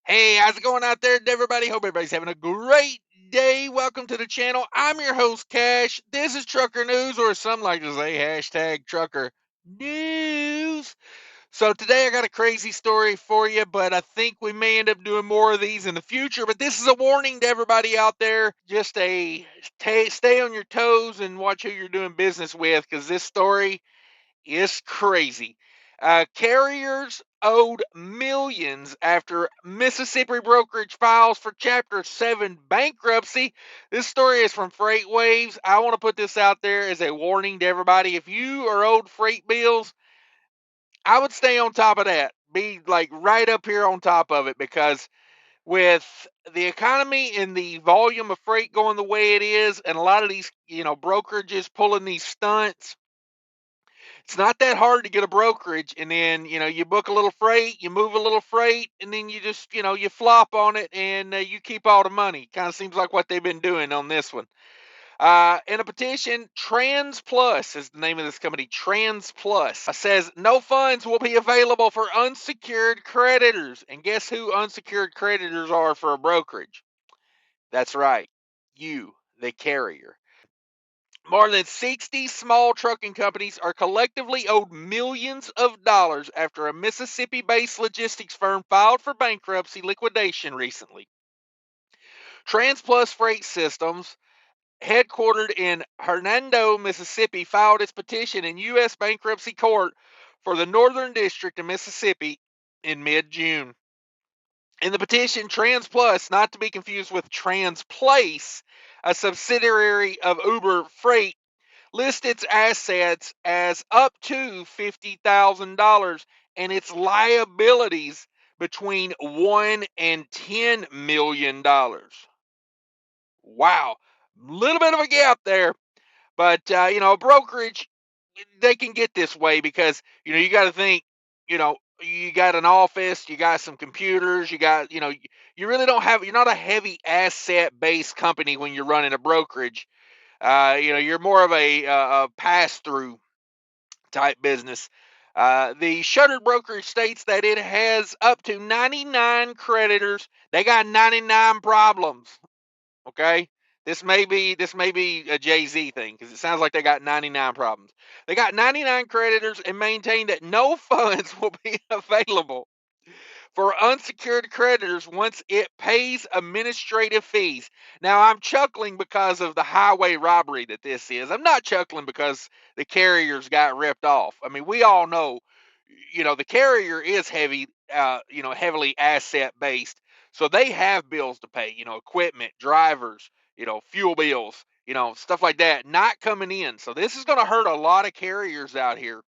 Hey, how's it going out there, everybody? Hope everybody's having a great day. Welcome to the channel. I'm your host, Cash. This is Trucker News, or some like to say hashtag Trucker News. So today I got a crazy story for you, but I think we may end up doing more of these in the future. But this is a warning to everybody out there. Just stay on your toes and watch who you're doing business with, because this story is crazy. Carriers owed millions after Mississippi brokerage files for Chapter 7 bankruptcy. This story is from Freight Waves. I want to put this out there as a warning to everybody. If you are owed freight bills, I would stay on top of that. Be like right up here on top of it, because with the economy and the volume of freight going the way it is, and a lot of these, brokerages pulling these stunts, it's not that hard to get a brokerage, and then you book a little freight, you move a little freight, and then you just you flop on it, and you keep all the money. Kind of seems like what they've been doing on this one. In a petition, Transplus is the name of this company. Transplus says no funds will be available for unsecured creditors, and guess who unsecured creditors are for a brokerage? That's right, you, the carrier. More than 60 small trucking companies are collectively owed millions of dollars after a Mississippi based logistics firm filed for bankruptcy liquidation recently. Transplus Freight Systems, headquartered in Hernando, Mississippi, filed its petition in U.S. bankruptcy court for the Northern District of Mississippi in mid June. In the petition, Transplus, not to be confused with Transplace, a subsidiary of Uber Freight, list its assets as up to $50,000 and its liabilities between $1 and $10 million. Wow. Little bit of a gap there. But, a brokerage, they can get this way because, you got to think, you got an office, you got some computers, you got, you really don't have, you're not a heavy asset based company when you're running a brokerage. You're more of a pass through type business. The shuttered brokerage states that it has up to 99 creditors. They got 99 problems. Okay, this may be a Jay-Z thing, because it sounds like they got 99 problems. They got 99 creditors and maintain that no funds will be available for unsecured creditors once it pays administrative fees. Now, I'm chuckling because of the highway robbery that this is. I'm not chuckling because the carriers got ripped off. I mean, we all know, the carrier is heavily asset based. So they have bills to pay, equipment, drivers, fuel bills, stuff like that, not coming in. So this is going to hurt a lot of carriers out here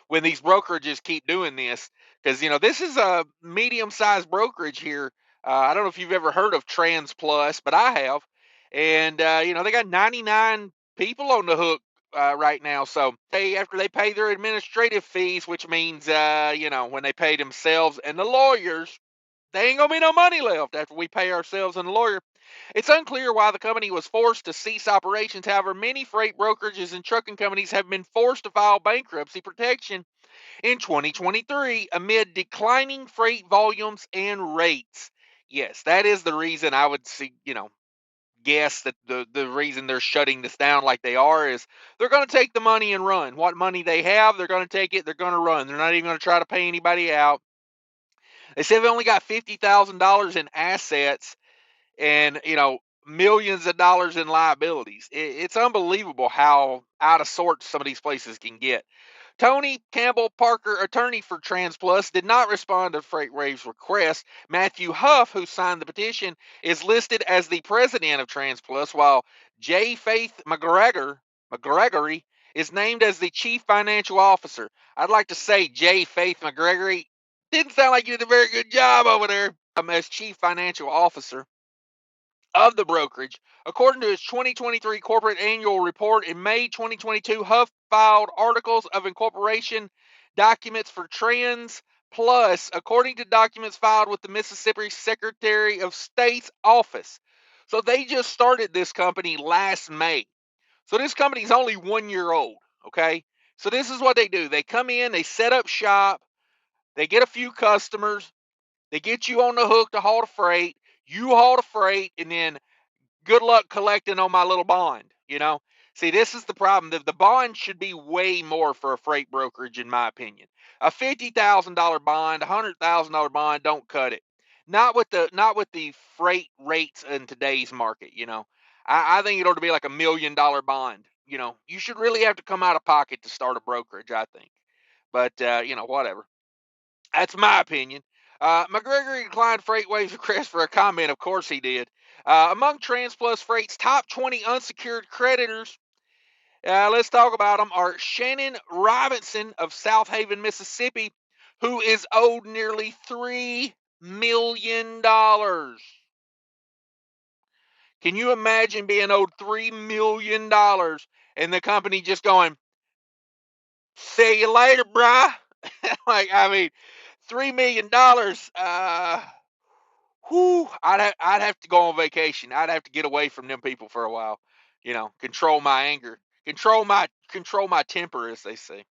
when these brokerages keep doing this, because this is a medium-sized brokerage here. I don't know if you've ever heard of Transplus, but I have, and they got 99 people on the hook right now. So after they pay their administrative fees, which means when they pay themselves and the lawyers, they ain't gonna be no money left after we pay ourselves and the lawyer. It's unclear why the company was forced to cease operations. However, many freight brokerages and trucking companies have been forced to file bankruptcy protection in 2023 amid declining freight volumes and rates. Yes, that is the reason I would see, guess that the reason they're shutting this down like they are is they're going to take the money and run. What money they have, they're going to take it, they're going to run. They're not even going to try to pay anybody out. They said they've only got $50,000 in assets and, millions of dollars in liabilities. It's unbelievable how out of sorts some of these places can get. Tony Campbell Parker, attorney for Transplus, did not respond to Freight Waves' request. Matthew Huff, who signed the petition, is listed as the president of Transplus, while J. Faith McGregory is named as the chief financial officer. I'd like to say J. Faith McGregory didn't sound like you did a very good job over there as chief financial officer of the brokerage. According to his 2023 corporate annual report, in May 2022, Huff filed articles of incorporation documents for Trans Plus, according to documents filed with the Mississippi Secretary of State's office. So they just started this company last May. So this company's only 1 year old, okay? So this is what they do. They come in, they set up shop, they get a few customers, They get you on the hook to haul the freight. You haul the freight, and then good luck collecting on my little bond. See, this is the problem. The bond should be way more for a freight brokerage, in my opinion. A $50,000 bond, $100,000 bond don't cut it. Not with the freight rates in today's market. I think it ought to be like $1 million bond. You should really have to come out of pocket to start a brokerage, I think. But whatever. That's my opinion. McGregor declined FreightWaves' request for a comment. Of course he did. Among Transplus Freight's top 20 unsecured creditors, let's talk about them, are Shannon Robinson of South Haven, Mississippi, who is owed nearly $3 million. Can you imagine being owed $3 million and the company just going, see you later, bruh? $3 million. I'd have to go on vacation. I'd have to get away from them people for a while. Control my anger, control my temper, as they say.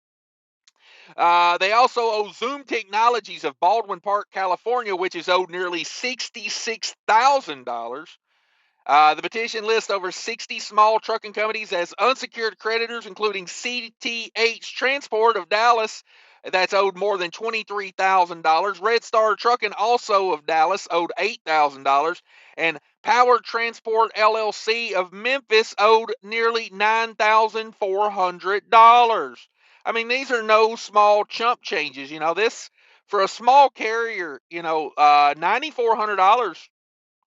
They also owe Zoom Technologies of Baldwin Park, California, which is owed nearly $66,000. The petition lists over 60 small trucking companies as unsecured creditors, including CTH Transport of Dallas, that's owed more than $23,000. Red Star Trucking, also of Dallas, owed $8,000. And Power Transport LLC of Memphis owed nearly $9,400. These are no small chump changes. This, for a small carrier, $9,400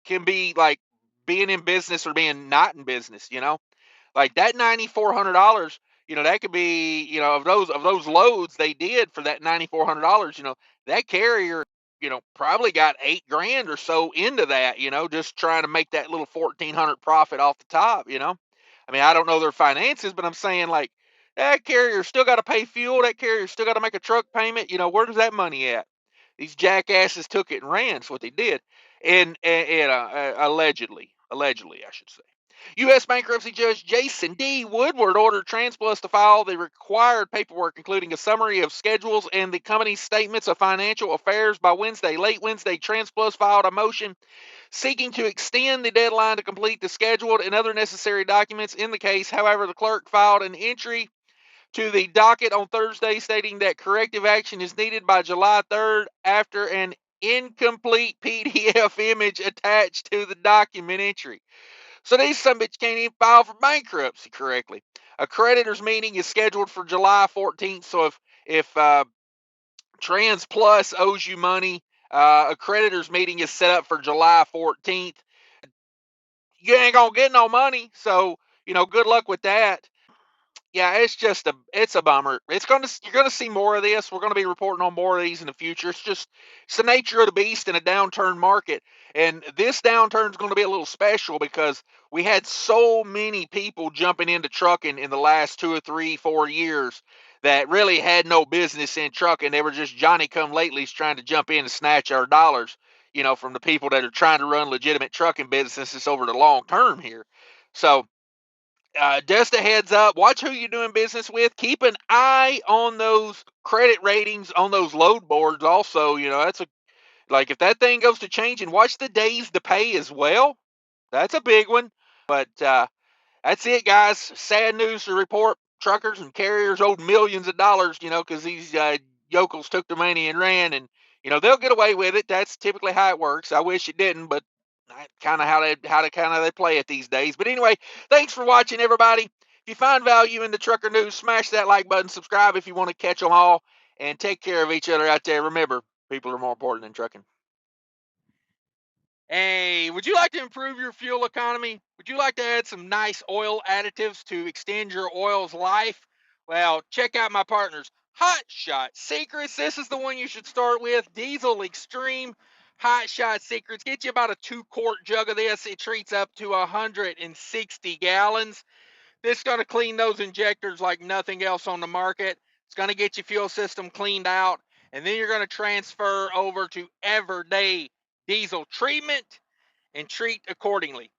can be like being in business or being not in business. Like that $9,400, that could be, of those loads they did for that $9,400, that carrier, probably got $8,000 or so into that, just trying to make that little 1,400 profit off the top. I don't know their finances, but I'm saying, like, that carrier still got to pay fuel. That carrier still got to make a truck payment. Where does that money at? These jackasses took it and ran. That's what they did. And allegedly, I should say. U.S. bankruptcy judge Jason D. Woodward ordered Transplus to file the required paperwork, including a summary of schedules and the company's statements of financial affairs by Wednesday. Late Wednesday, Transplus filed a motion seeking to extend the deadline to complete the scheduled and other necessary documents in the case. However, the clerk filed an entry to the docket on Thursday stating that corrective action is needed by July 3rd after an incomplete PDF image attached to the document entry. So these some bitch can't even file for bankruptcy correctly. A creditors meeting is scheduled for July 14th. So if Transplus owes you money, a creditors meeting is set up for July 14th. You ain't gonna get no money, so good luck with that. Yeah, it's a bummer. You're gonna see more of this. We're gonna be reporting on more of these in the future. It's the nature of the beast in a downturn market. And this downturn is going to be a little special because we had so many people jumping into trucking in the last 2 or 3, 4 years that really had no business in trucking. They were just Johnny come latelys trying to jump in and snatch our dollars, from the people that are trying to run legitimate trucking businesses over the long term here. So just a heads up, watch who you're doing business with. Keep an eye on those credit ratings on those load boards. Also, like if that thing goes to change, and watch the days to pay as well. That's a big one. But that's it, guys. Sad news to report. Truckers and carriers owed millions of dollars, because these yokels took the money and ran, and they'll get away with it. That's typically how it works. I wish it didn't, but kind of how they play it these days. But anyway, thanks for watching, everybody. If you find value in the trucker news, smash that like button, subscribe if you want to catch them all, and take care of each other out there. Remember, people are more important than trucking. Hey, would you like to improve your fuel economy? Would you like to add some nice oil additives to extend your oil's life? Well, check out my partners, Hotshot Secrets. This is the one you should start with. Diesel Extreme Hotshot Secrets. Get you about a 2-quart jug of this. It treats up to 160 gallons. This is going to clean those injectors like nothing else on the market. It's going to get your fuel system cleaned out. And then you're going to transfer over to everyday diesel treatment and treat accordingly.